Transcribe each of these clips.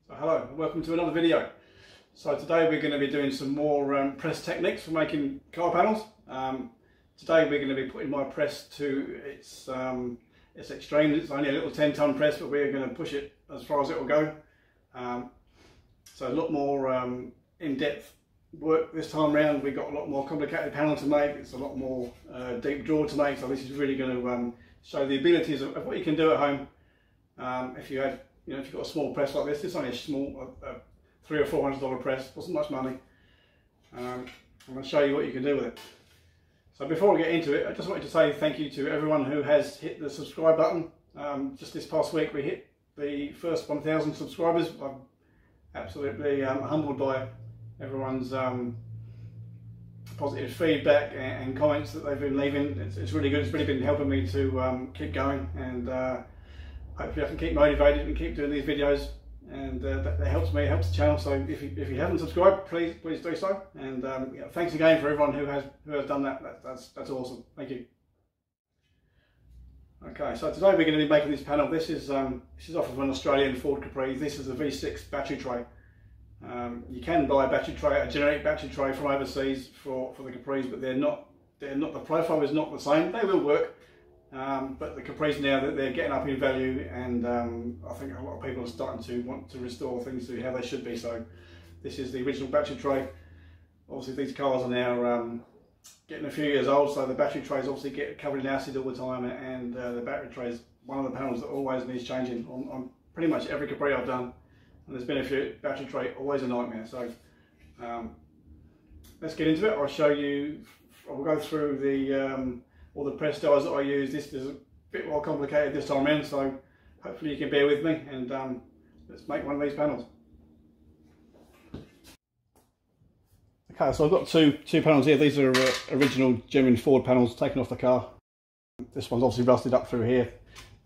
So hello and welcome to another video. So today we're going to be doing some more press techniques for making car panels. Today we're going to be putting my press to its extreme. It's only a little 10-ton press, but we're going to push it as far as it will go. So a lot more in-depth work this time around. We've got a lot more complicated panel to make. It's a lot more deep draw to make. So this is really going to show the abilities of what you can do at home. If you had, if you've got a small press like this, it's only a small $300 or $400 press, wasn't much money. I'm going to show you what you can do with it. So before I get into it, I just wanted to say thank you to everyone who has hit the subscribe button. Just this past week we hit the first 1,000 subscribers. I'm absolutely humbled by everyone's positive feedback and comments that they've been leaving. It's really good. It's really been helping me to keep going, and hopefully I can keep motivated and keep doing these videos, and that helps me, it helps the channel. So if you haven't subscribed, please do so. And thanks again for everyone who has done that. That's awesome. Thank you. Okay, so today we're going to be making this panel. This is off of an Australian Ford Capri. This is a V6 battery tray. You can buy a battery tray, a generic battery tray from overseas for the Capris, but they're not. The profile is not the same. They will work. But the Capris now, that they're getting up in value, and I think a lot of people are starting to want to restore things to how they should be. So this is the original battery tray. Obviously these cars are now getting a few years old, so the battery trays obviously get covered in acid all the time, and the battery tray is one of the panels that always needs changing on pretty much every Capri I've done. And there's been a few battery tray, always a nightmare. So let's get into it. I'll show you, I'll go through the all the press styles that I use. This is a bit more complicated this time around, so hopefully you can bear with me, and let's make one of these panels. Okay, so I've got two panels here. These are original genuine Ford panels taken off the car. This one's obviously rusted up through here.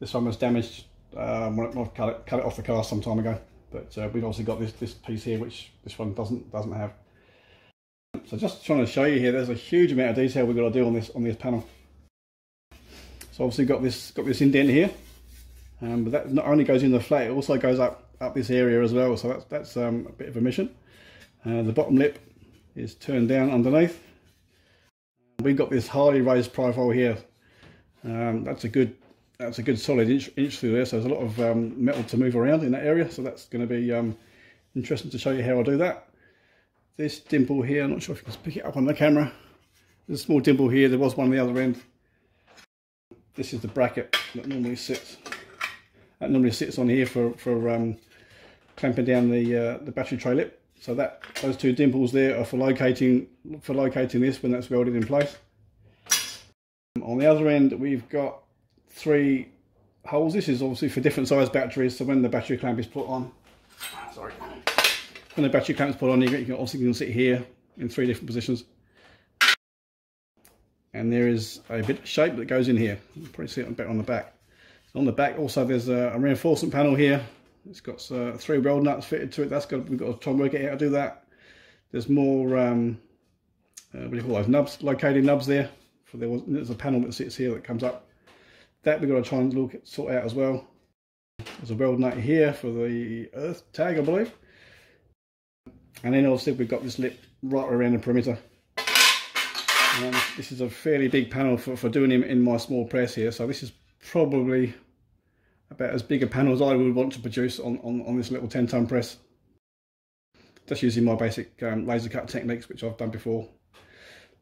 This one was damaged when I cut it off the car some time ago. But we've obviously got this piece here, which this one doesn't have. So just trying to show you here, there's a huge amount of detail we've got to do on this panel. So obviously got this indent here, but that not only goes in the flat, it also goes up this area as well. So that's a bit of a mission. The bottom lip is turned down underneath. We've got this highly raised profile here. That's a good solid inch through there. So there's a lot of metal to move around in that area. So that's going to be interesting to show you how I do that. This dimple here, I'm not sure if you can pick it up on the camera. There's a small dimple here. There was one on the other end. This is the bracket that normally sits. That normally sits on here for clamping down the battery tray lip. So those two dimples there are for locating this when that's welded in place. On the other end we've got 3 holes. This is obviously for different size batteries. So when the battery clamp is put on, when the battery clamp is put on, you can obviously sit here in 3 different positions. And there is a bit of shape that goes in here. You can probably see it better on the back. On the back also there's a reinforcement panel here. It's got 3 weld nuts fitted to it. We've got to try and work out how to do that. There's more what do you call those nubs? Locating nubs there. There's a panel that sits here that comes up. That we've got to try and sort out as well. There's a weld nut here for the earth tag, I believe. And then obviously we've got this lip right around the perimeter. This is a fairly big panel for doing in my small press here. So this is probably about as big a panel as I would want to produce on this little 10-ton press. Just using my basic laser cut techniques, which I've done before.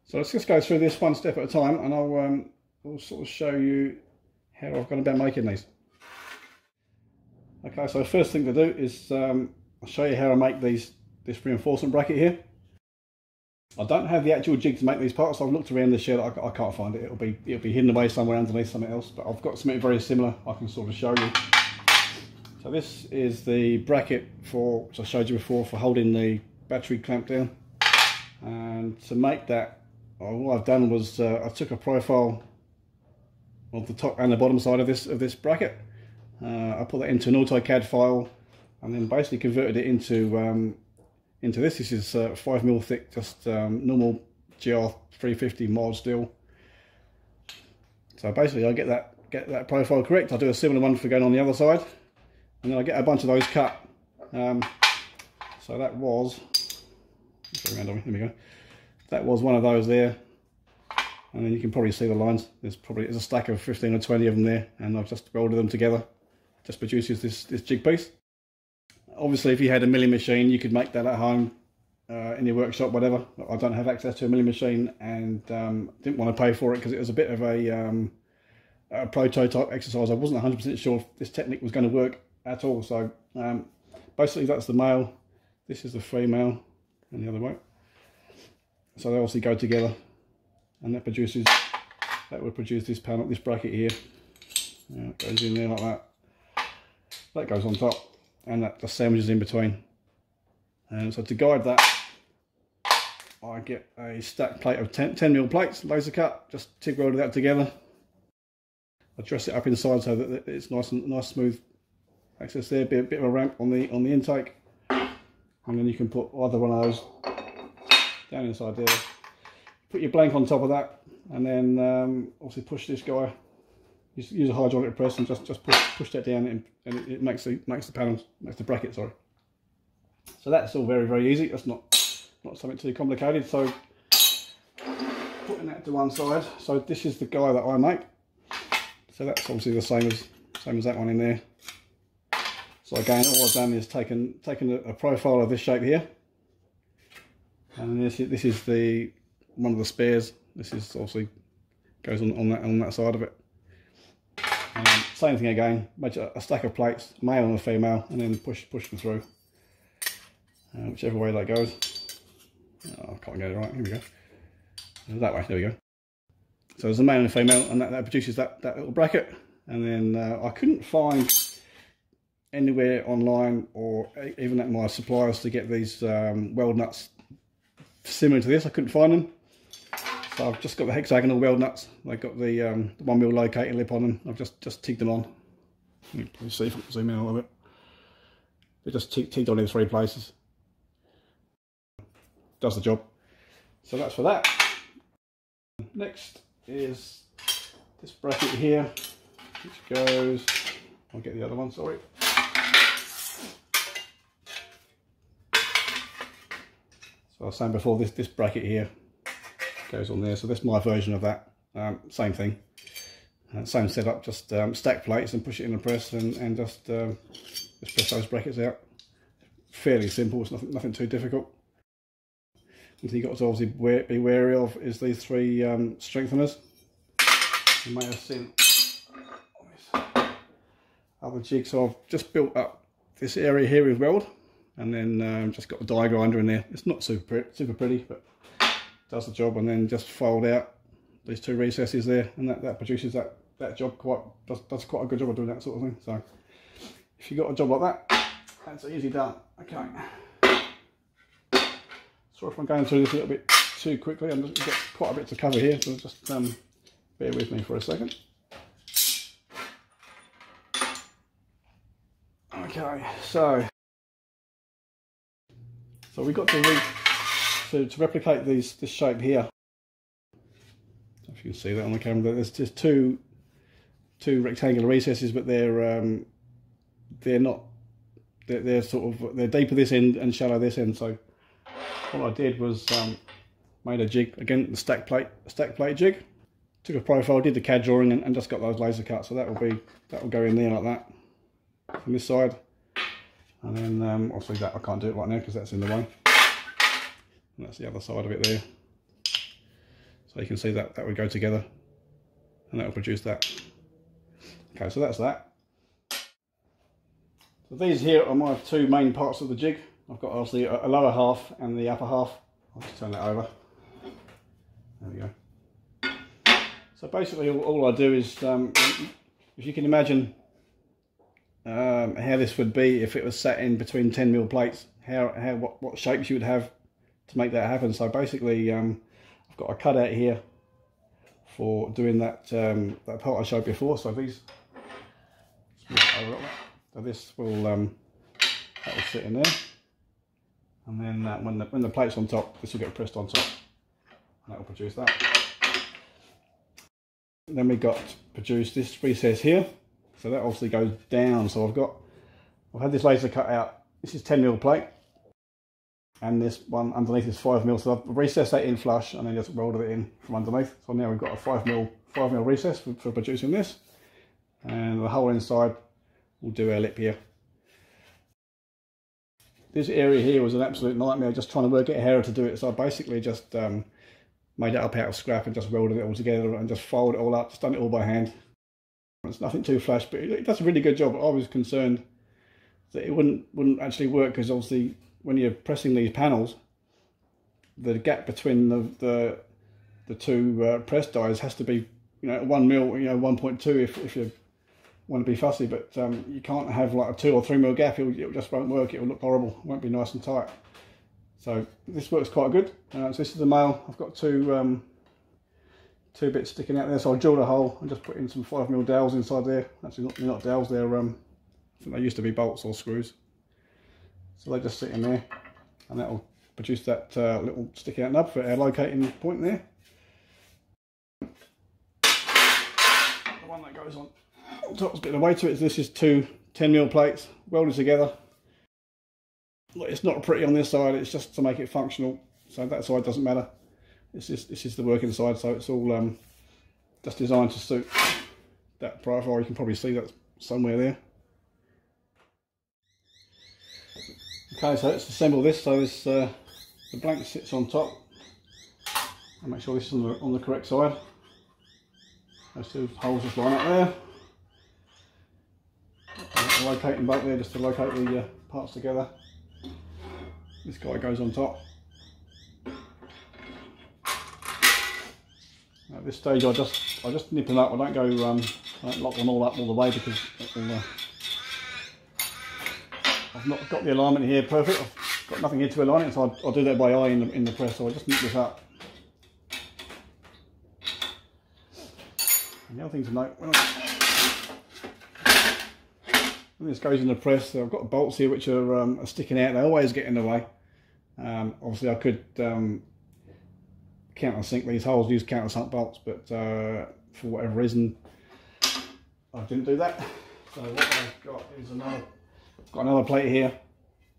So let's just go through this one step at a time, and I'll sort of show you how I've gone about making these. Okay, so the first thing to do is I'll show you how I make this reinforcement bracket here. I don't have the actual jig to make these parts. So I've looked around the shed. I can't find it. It'll be hidden away somewhere underneath something else. But I've got something very similar I can sort of show you. So this is the bracket which I showed you before, for holding the battery clamp down. And to make that, all I've done was I took a profile of the top and the bottom side of this bracket. I put that into an AutoCAD file, and then basically converted it into this. This is 5mm thick, just normal GR 350 mild steel. So basically I get that profile correct. I do a similar one for going on the other side, and then I get a bunch of those cut So that was, there we go. That was one of those there, and then you can probably see the lines. There's a stack of 15 or 20 of them there, and I've just welded them together. Just produces this jig piece. Obviously, if you had a milling machine, you could make that at home, in your workshop, whatever. I don't have access to a milling machine, and didn't want to pay for it because it was a bit of a prototype exercise. I wasn't 100% sure if this technique was going to work at all. So basically, that's the male. This is the female, and the other way. So they obviously go together, and that would produce this panel, this bracket here. It goes in there like that. That goes on top, and that just sandwiches in between. And so to guide that, I get a stack plate of 10mm plates, laser cut, just TIG welded that together. I dress it up inside so that it's nice smooth access there. Be a bit of a ramp on the intake, and then you can put either one of those down inside there. Put your blank on top of that, and then obviously push this guy. Use a hydraulic press and just push that down, and it makes the panels, makes the bracket. Sorry. So that's all very easy. That's not something too complicated. So putting that to one side. So this is the guy that I make. So that's obviously the same as that one in there. So again, all I've done is taken a profile of this shape here, and this is the one of the spares. This is obviously goes on that side of it. Same thing again. Make a stack of plates, male and a female, and then push them through. Whichever way that goes. Oh, I can't get it right. Here we go. That way. There we go. So there's a male and a female, and that produces that little bracket. And then I couldn't find anywhere online or even at my suppliers to get these weld nuts similar to this. I couldn't find them. So I've just got the hexagonal weld nuts. They've got the 1mm locating lip on them. I've just TIG'd them on. You can see if I can zoom in a little bit. They're just TIG'd on in 3 places. Does the job. So that's for that. Next is this bracket here, which goes, I'll get the other one, sorry. So I was saying before, this bracket here goes on there. So that's my version of that. Same thing. Same setup, just stack plates and push it in the press, and just press those brackets out. Fairly simple, it's nothing too difficult. And you've got to obviously be wary of is these 3 strengtheners. You may have seen other jigs. So I've just built up this area here with weld, and then just got a die grinder in there. It's not super pretty, but does the job. And then just fold out these 2 recesses there, and that produces that job does quite a good job of doing that sort of thing. So if you've got a job like that, that's easy done. Okay. Sorry if I'm going through this a little bit too quickly. I've got quite a bit to cover here, so just bear with me for a second. Okay, so we got to replicate this shape here. If you can see that on the camera, there's just two rectangular recesses, but they're deeper this end and shallow this end. So what I did was made a jig, again the stack plate jig. Took a profile, did the CAD drawing, and just got those laser cuts. So that will go in there like that from this side, and then obviously that I can't do it right now because that's in the way. And that's the other side of it there. So you can see that would go together, and that will produce that. Okay, so that's that. So these here are my 2 main parts of the jig. I've got obviously a lower half and the upper half. I'll just turn that over. There we go. So basically all I do is, if you can imagine how this would be if it was sat in between 10mm plates, what shapes you would have to make that happen. So basically I've got a cutout here for doing that part I showed before. So this will that will sit in there. And then when the plate's on top, this will get pressed on top, and that will produce that. Then we got produce this recess here, so that obviously goes down. So I've had this laser cut out this is 10mm plate, and this one underneath is 5mm. So I've recessed that in flush and then just welded it in from underneath. So now we've got a 5mm recess for producing this, and the hole inside will do our lip here. This area here was an absolute nightmare just trying to work out how to do it. So I basically just made it up out of scrap and just welded it all together and just folded it all up, just done it all by hand. It's nothing too flash, but it does a really good job. I was concerned that it wouldn't actually work, because obviously when you're pressing these panels, the gap between the two press dies has to be, 1mm, 1.2 if you want to be fussy, but you can't have like a 2 or 3mm gap. It just won't work. It will look horrible. It won't be nice and tight. So this works quite good. So this is the male. I've got two bits sticking out there, so I'll drill a hole and just put in some 5mm dowels inside there. Actually, not dowels, they're I think they used to be bolts or screws. So they just sit in there, and that'll produce that little stick out nub for our locating point there. The one that goes on top's a bit of weight to it. This is two 10mm plates welded together. Look, it's not pretty on this side, it's just to make it functional, so that side doesn't matter. This is the working side, so it's all just designed to suit that profile. You can probably see that somewhere there. Okay, so let's assemble this. So this the blank sits on top. I'll make sure this is on the correct side. Those two holes just line up there. A locating bolt there just to locate the parts together. This guy goes on top. At this stage, I just nip them up. I don't go, I don't lock them all up all the way, because I've not got the alignment here perfect. I've got nothing here to align it, so I'll do that by eye in the press. So I just nip this up. And the other thing to note, when this goes in the press, so I've got bolts here which are sticking out. They always get in the way. Obviously, I could countersink these holes, use countersunk bolts, but for whatever reason, I didn't do that. So what I've got is another plate here.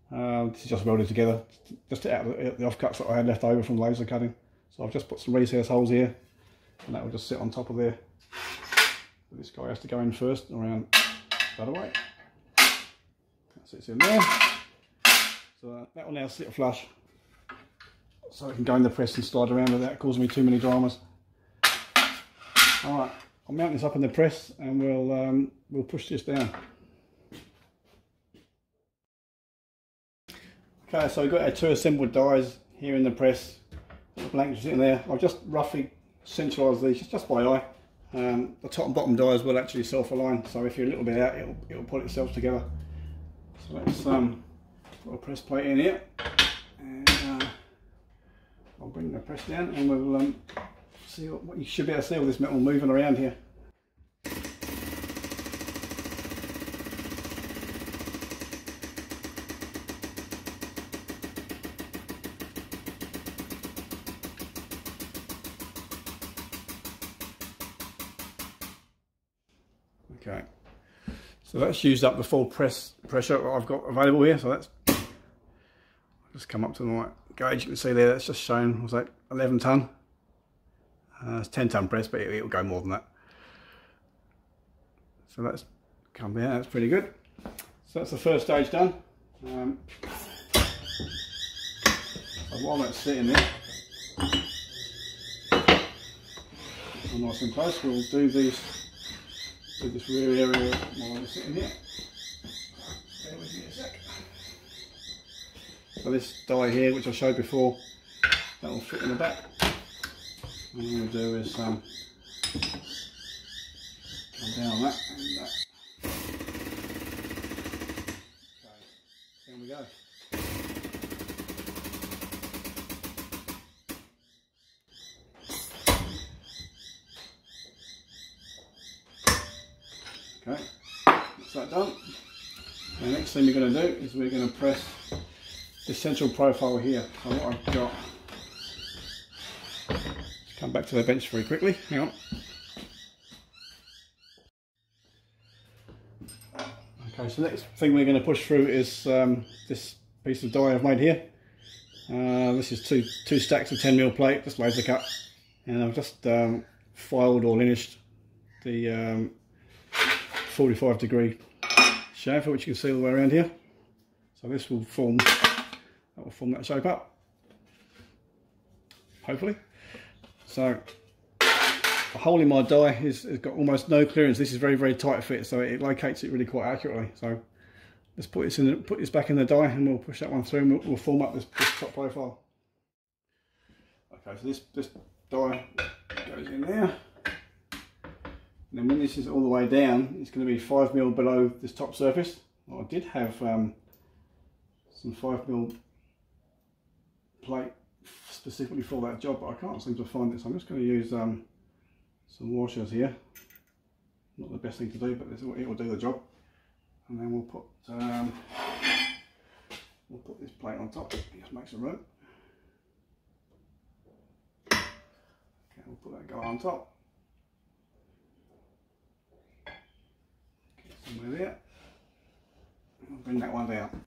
This is just welded together, just out of the offcuts that I had left over from laser cutting. So I've just put some recess holes here, and that will just sit on top of there. So this guy has to go in first, around that way. That sits in there. So that will now sit flush, so it can go in the press and slide around without causing me too many dramas. Alright, I'll mount this up in the press and we'll push this down. Okay, so we've got our two assembled dies here in the press. The blanks sitting there. I've just roughly centralised these just by eye. The top and bottom dies will actually self-align, so if you're a little bit out, it'll put itself together. So let's put a press plate in here, and I'll bring the press down, and we'll see what you should be able to see all this metal moving around here. Okay, so that's used up the full pressure I've got available here. So that's just come up to the right gauge. You can see there that's just shown, was that 11 tonne? It's 10 tonne press, but it'll go more than that. So that's come down, that's pretty good. So that's the first stage done. So while that's sitting there, nice and close, we'll do this rear area while I'm sitting here. Bear with me a sec. So this die here, which I showed before, that will fit in the back. What I'm going to do is come down on that and that. Okay, there we go. Okay, that's that done. The next thing we're going to do is we're going to press this central profile here. So what I've got, just come back to the bench very quickly, hang on. Okay, so the next thing we're going to push through is this piece of die I've made here. This is two stacks of 10mm plate, just laser cut, and I've just filed or linished the 45-degree chamfer, which you can see all the way around here. So this will form that shape up, hopefully. So the hole in my die has got almost no clearance. This is very tight fit, so it locates it really quite accurately. So let's put this back in the die, and we'll push that one through, and we'll form up this top profile. Okay, so this die goes in there, and then when this is all the way down, it's going to be 5mm below this top surface. Well, I did have some 5mm plate specifically for that job, but I can't seem to find it, so I'm just going to use some washers here. Not the best thing to do, but it will do the job. And then we'll put this plate on top. Just make some room. Okay, we'll put that guy on top. Get somewhere there. I'll bring that one down.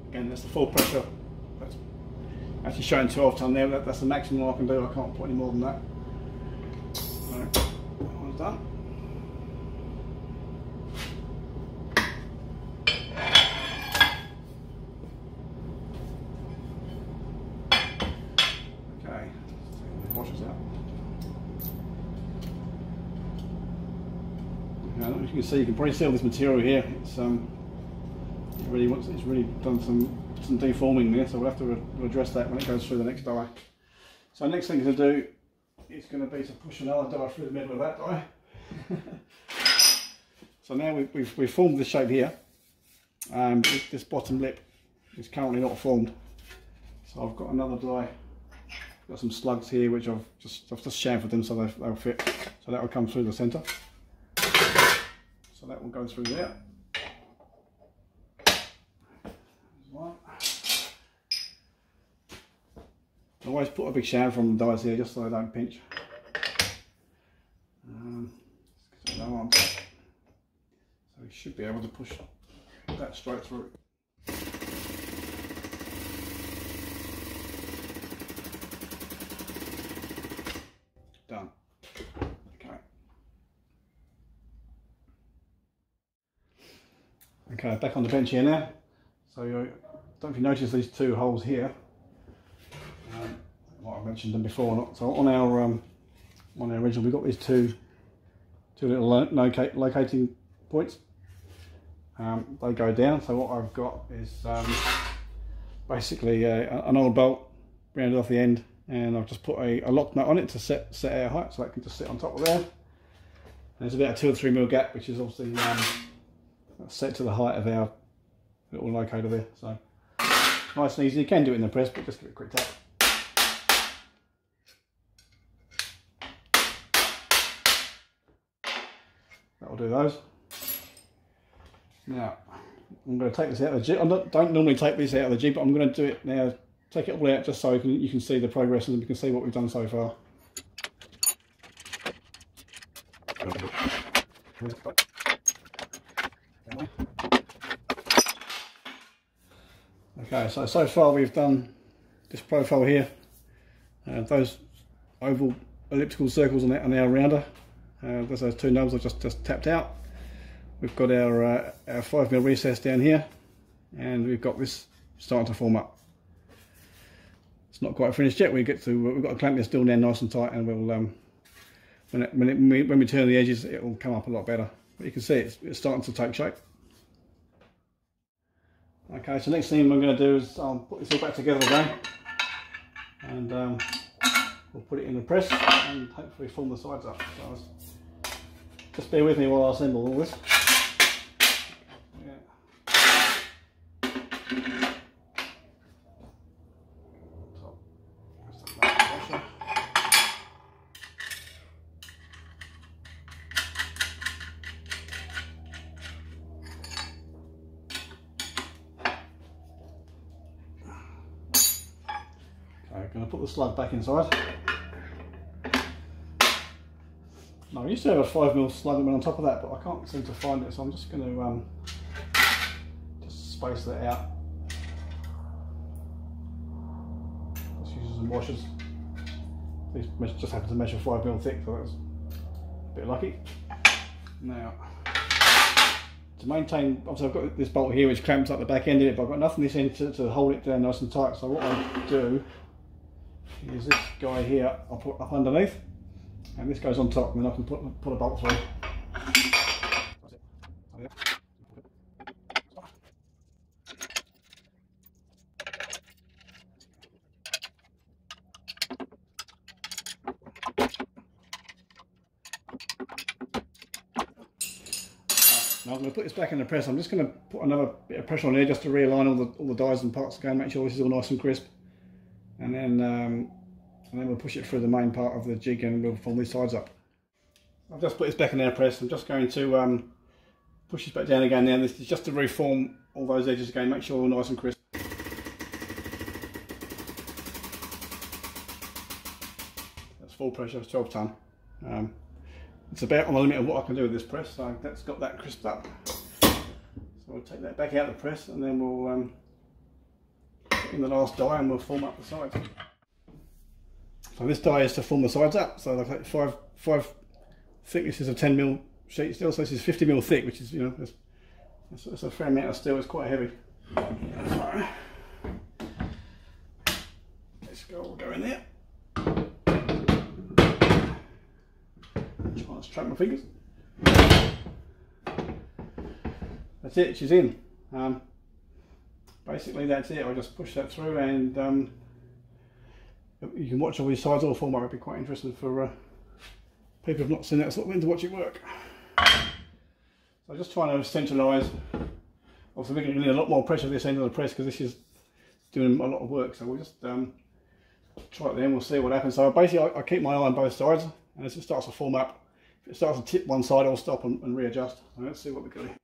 Again, that's the full pressure. That's actually showing 12 ton there. That's the maximum I can do. I can't put any more than that. Right, that one's done. Okay, take the washers out. Now, as you can see, you can probably see all this material here. It's really done some deforming there, so we'll have to address that when it goes through the next die. So the next thing to do is going to be to push another die through the middle of that die. So now we've formed this shape here. This bottom lip is currently not formed, so I've got another die. Got some slugs here which I've just chamfered them so they'll fit. So that will come through the centre. So that will go through there. I always put a big chamfer on the dies here just so they don't pinch. So we should be able to push that straight through. Done. Okay, back on the bench here now. So I don't know if you notice these two holes here. I mentioned them before or not. So on our original, we've got these two little locating points. They go down. So what I've got is basically an old bolt rounded off the end, and I've just put a lock nut on it to set our height, so that can just sit on top of there. And there's about a 2 or 3 mil gap, which is obviously set to the height of our little locator there. So nice and easy. You can do it in the press, but just give it a quick tap. That'll do those. Now, I'm going to take this out of the jig. I don't normally take this out of the jig, but I'm going to do it now. Take it all out just so you can see the progress and you can see what we've done so far. Okay, so far we've done this profile here. Those oval elliptical circles are now rounder. There's those two nubs I've just tapped out. We've got our 5mm recess down here, and we've got this starting to form up. It's not quite finished yet. We've got to clamp this down there nice and tight, and we'll when we turn the edges, it will come up a lot better. But you can see it's starting to take shape. Okay, so next thing I'm going to do is I'll put this all back together again, and we'll put it in the press and hopefully form the sides up. So just bear with me while I assemble all this. going to put the slug back inside. Now, I used to have a 5mm slug on top of that, but I can't seem to find it, so I'm just going to just space that out. Just use some washers. These just happen to measure 5mm thick, so that's a bit lucky. Now, to maintain, obviously I've got this bolt here which clamps up the back end of it, but I've got nothing this end to hold it down nice and tight. So what I do is this guy here I'll put up underneath, and this goes on top, and then I can put a bolt through. Now I'm going to put this back in the press. I'm just going to put another bit of pressure on here just to realign all the dies and parts again, make sure this is all nice and crisp, and then we'll push it through the main part of the jig and we'll form these sides up. I've just put this back in the press. I'm just going to push this back down again now. This is just to reform all those edges again, make sure all nice and crisp. That's full pressure, 12 ton. It's about on the limit of what I can do with this press, so that's got that crisped up. So we'll take that back out of the press, and then we'll put in the last die and we'll form up the sides. So this die is to form the sides up. So I've got five thicknesses of 10mm sheet steel. So this is 50mm thick, which is, you know, that's a fair amount of steel. It's quite heavy. So this guy will go in there. Trying to strap my fingers. That's it, she's in. Basically that's it. I'll just push that through, and you can watch all these sides all form up. It'd be quite interesting for people who've not seen that sort of thing to watch it work. So I'm just trying to centralise. Obviously we're going to need a lot more pressure at this end of the press because this is doing a lot of work. So we'll just try it then, we'll see what happens. So basically I keep my eye on both sides, and as it starts to form up, if it starts to tip one side, I'll stop and readjust. So let's see what we got here.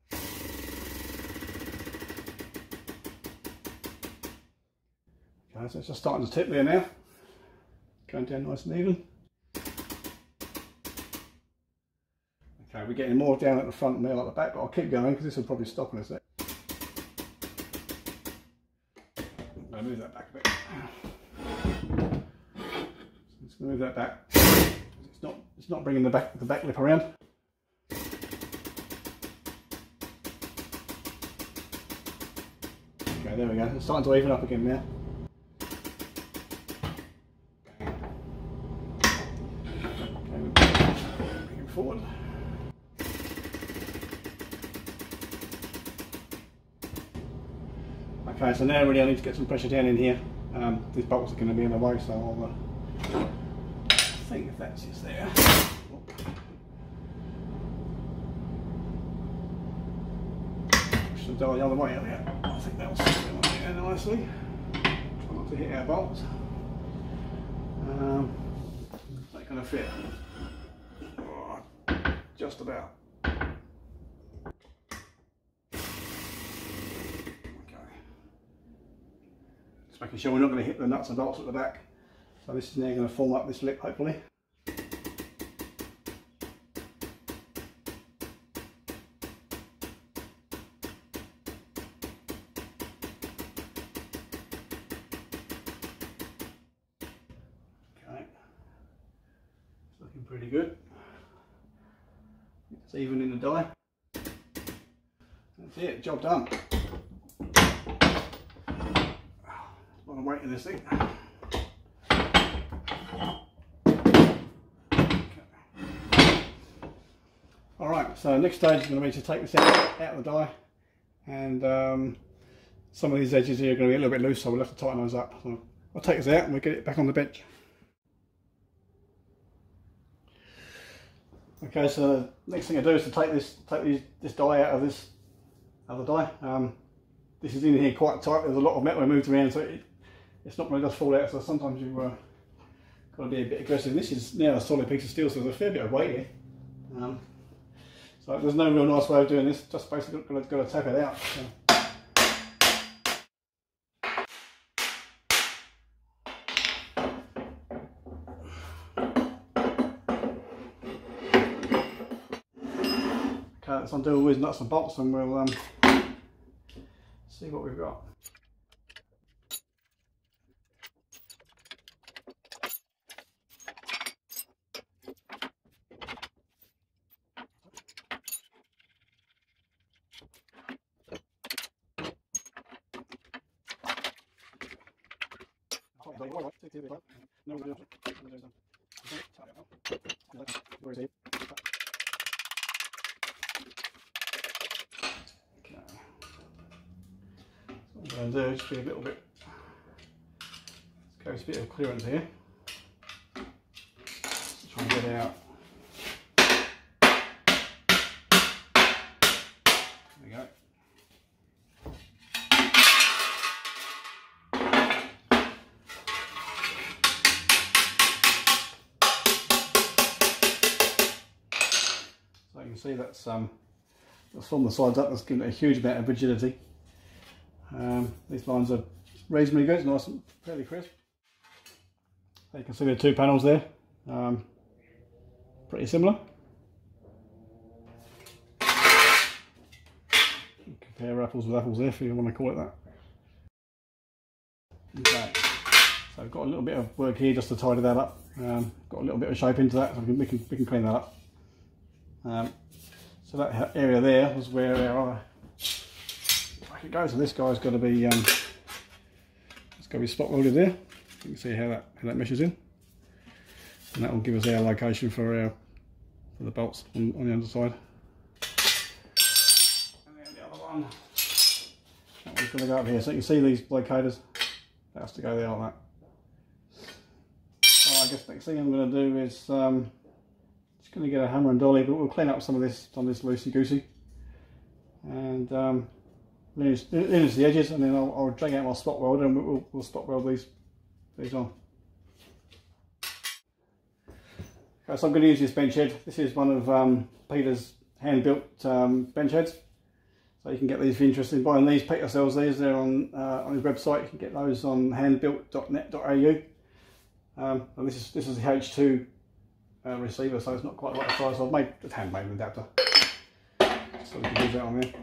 Okay, so it's just starting to tip there now. Going down nice and even. Okay, we're getting more down at the front and there like the back, but I'll keep going because this will probably stop in a sec. I'm going to move that back a bit. So I'm just going to move that back. It's not bringing the back lip around. Okay, there we go. It's starting to even up again now. Okay, bring it forward. Okay, so now really I need to get some pressure down in here. These bolts are going to be in the way, so I'll I think if that's just there. Push the dial the other way earlier. I think that'll sit there nicely. Try not to hit our bolts. Is that going to fit? Oh, just about. Okay. Just making sure we're not going to hit the nuts and bolts at the back. So this is now going to form up this lip, hopefully. Okay, it's looking pretty good. It's even in the die. That's it, job done. A lot of weight in this thing. Alright, so next stage is going to be to take this out of the die, and some of these edges here are going to be a little bit loose, so we'll have to tighten those up. So I'll take this out and we'll get it back on the bench. Okay, so the next thing I do is to take this die out of this other die. This is in here quite tight. There's a lot of metal moved around, so it's not going to just fall out. So sometimes you've got to be a bit aggressive. This is now a solid piece of steel, so there's a fair bit of weight here. So there's no real nice way of doing this. Just basically got to tap it out. So. Okay, let's undo all these nuts and bolts and we'll see what we've got. What I'm going to do is just be a little bit, let's go a bit of clearance here. Let's try and get out. There we go. So you can see that's from the sides up, that's giving it a huge amount of rigidity. These lines are reasonably good, nice and fairly crisp. So you can see the two panels there, pretty similar. Compare apples with apples there, if you want to call it that. Okay, so I've got a little bit of work here just to tidy that up. Got a little bit of shape into that, so we can clean that up. So that area there was where our it goes. So this guy's got to be spot welded there. You can see how that meshes in, and that will give us our location for the bolts on the underside. And then the other one, that one's going to go up here. So you can see these locators. That has to go there like that. So I guess next thing I'm going to do is just going to get a hammer and dolly, but we'll clean up some of this loosey goosey, and finish the edges, and then I'll drag out my spot welder and we'll spot weld these on. Okay, so I'm going to use this bench head. This is one of Peter's hand-built bench heads. So you can get these if you're interested in buying these. Peter sells these. They're on his website. You can get those on handbuilt.net.au. And this is the H2 receiver, so it's not quite the right size. So I've just handmade an adapter, so we can use that on there.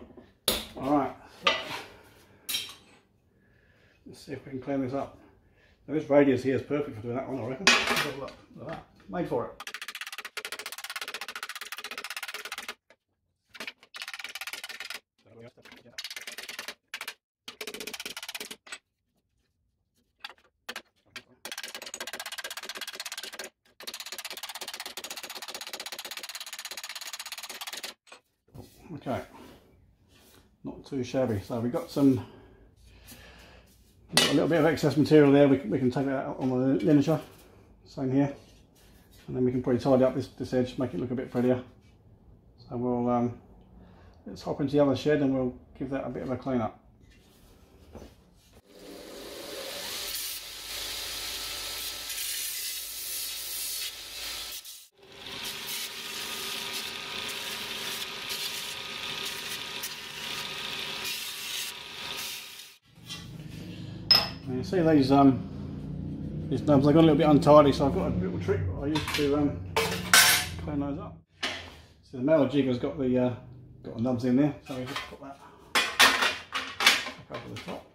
All right. Let's see if we can clean this up. Now this radius here is perfect for doing that one, I reckon. Have a look at that. Made for it. Okay, not too shabby. So we've got a little bit of excess material there. We can take that out on the lineature, same here, and then we can probably tidy up this edge, make it look a bit prettier. So we'll let's hop into the other shed and we'll give that a bit of a clean up. You see these nubs, they got a little bit untidy, so I've got a little trick I use to clean those up. So the male jig has got the nubs in there, so we just put that back over the top.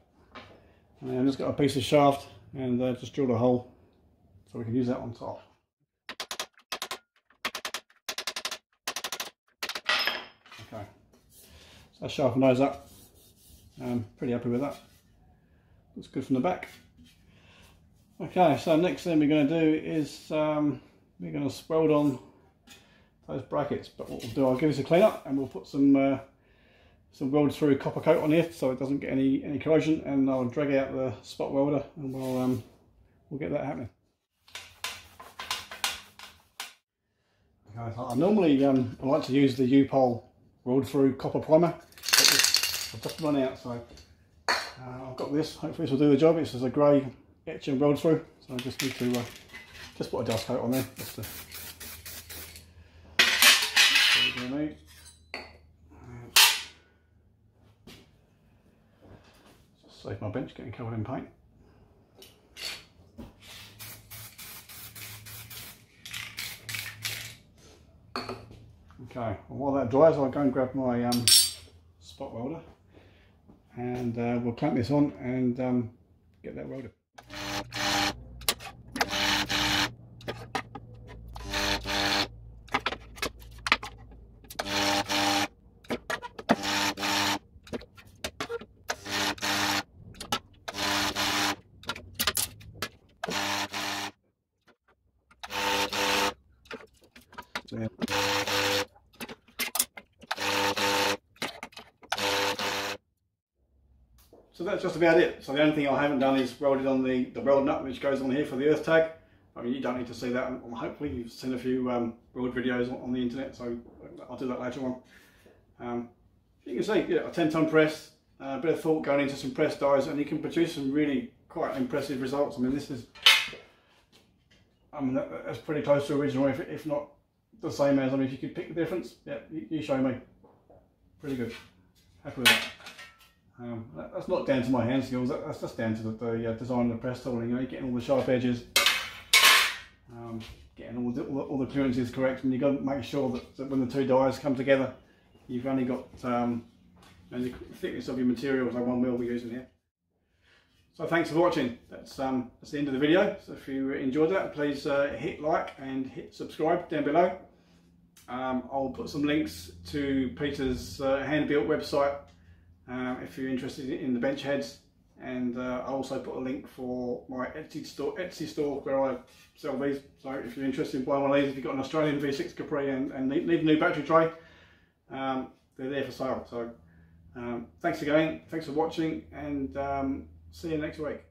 And then I've just got a piece of shaft and just drilled a hole so we can use that on top. Okay, so I sharpened those up. I'm pretty happy with that. Looks good from the back. Okay, so next thing we're going to do is we're going to weld on those brackets. But what we'll do, I'll give this a clean up and we'll put some weld through copper coat on here so it doesn't get any corrosion, and I'll drag out the spot welder and we'll get that happening. Okay, so I normally I like to use the U-pole weld through copper primer, but I've just run out, so I've got this. Hopefully this will do the job. It's just a grey etch and weld through, so I just need to just put a dust coat on there. Just to just save my bench getting covered in paint. Okay, well, while that dries, I'll go and grab my spot welder, and we'll clamp this on and get that welded. So that's just about it. So the only thing I haven't done is welded on the weld nut which goes on here for the earth tag. I mean, you don't need to see that. Hopefully you've seen a few weld videos on the internet, so I'll do that later on. You can see, yeah, a 10-ton press, a bit of thought going into some press dies, and you can produce some really quite impressive results. I mean, this is, that's pretty close to original, if not the same as. I mean, if you could pick the difference, yeah, you show me. Pretty good. Happy with that. That's not down to my hand skills, that's just down to the design of the press tooling. You know, getting all the sharp edges, getting all the clearances correct, and you've got to make sure that when the two dies come together, you've only got the thickness of your material, so 1 mil we're using here. So thanks for watching. That's the end of the video. So if you enjoyed that, please hit like and hit subscribe down below. I'll put some links to Peter's hand-built website if you're interested in the bench heads, and I'll also put a link for my Etsy store where I sell these. So if you're interested in buying one of these, if you've got an Australian V6 Capri and need a new battery tray, they're there for sale. So thanks again, thanks for watching, and see you next week.